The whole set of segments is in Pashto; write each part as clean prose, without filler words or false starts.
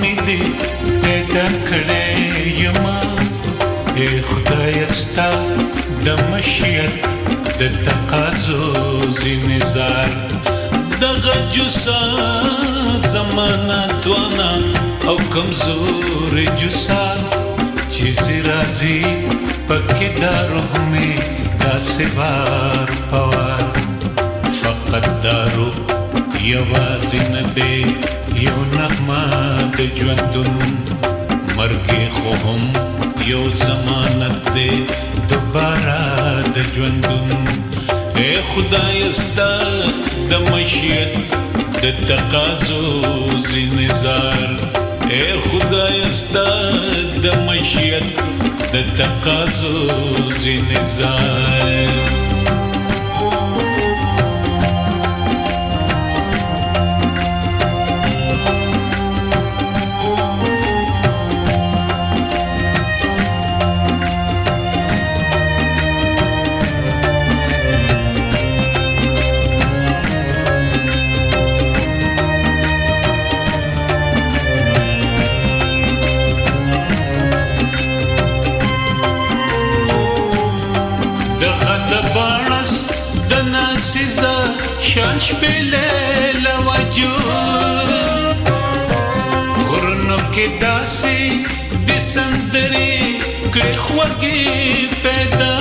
می دې پیدا کړی یما ای خدای ستا د مشیت د تقاضو زینزار دغه جوسا زمانه توانا او کمزور جوسا چیزی رازی پکی دارو میں داسی بار پوار فقط دارو یوازی ندے یو نغمہ د ژوندون مرگی خو هم یو ضمانت دے دوبارہ د ژوندون اے خدای ستا د مشیت د تقاضو زینزار اے خدای ستا د مشیت د تقاضو زینزار سیزا شانش بیلے لوجود غرنو کے داسی دی سندری کڑی خوگی پیدا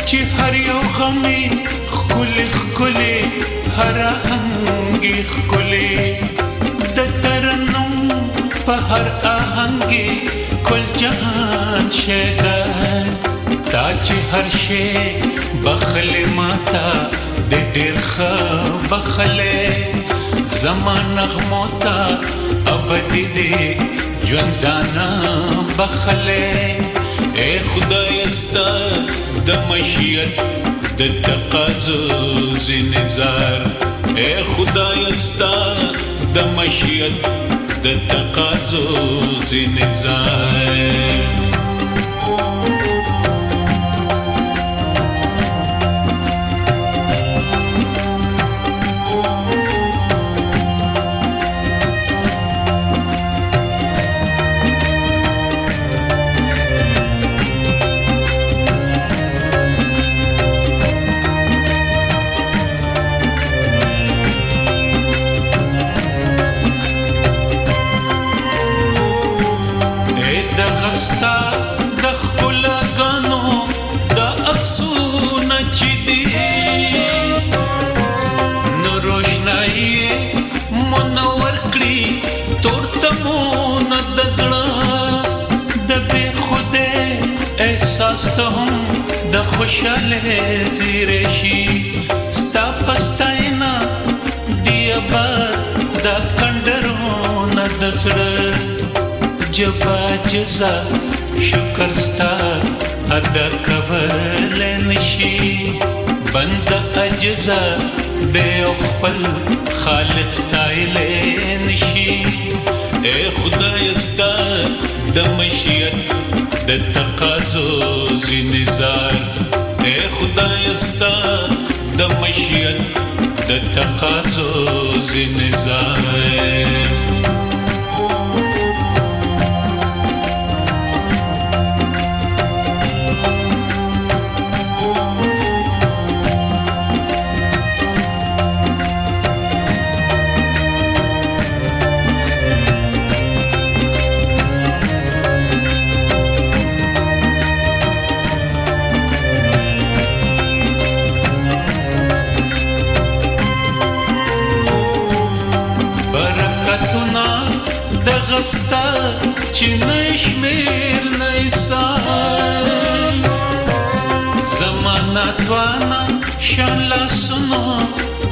چی ہر یو غمی خکلی خکلی ہر آہنگی خکلی دترنم پا ہر آہنگی کل جہان شیدار تاچ ہر شے بخل ماتا دے دیر خواب بخلے زمان نغموتا ابدی دے جوندانا بخلے اے خدای استا د مشیت د تقاضو زینزار اے خدای استا د مشیت د تقاضو زینزار احساس هم د خوشاله زیرشی ستا پستاینا دی آباد دا کندرون د زړه جبا جزا شکر ستا ادا کول نشي بند اجزا د خپل خالق ستایل نشي اے خدای ستا د مشیت د تقاضو زینزار اے خدای ستا د مشیت د تقاضو زینزار دغستا چی نشمیر نیسان زمانہ توانا شان لاسونو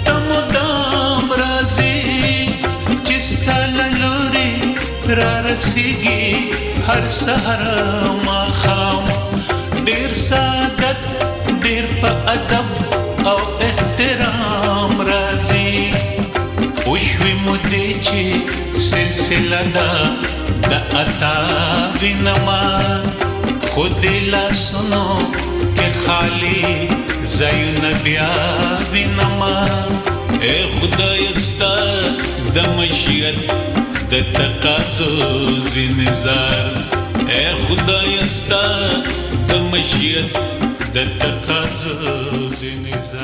دمو دام رازی چستا للوری را رسیگی ہر سحر ماخام دیر سعادت دیر پا ادب او احترام رازی وشوی مدی چی سلسلہ دا عطا بینما خود لاسنو کہ خالی زیون بیا بینما اے خدای استا د مشیت د تقاضو زنزار اے خدای استا د مشیت د تقاضو زنزار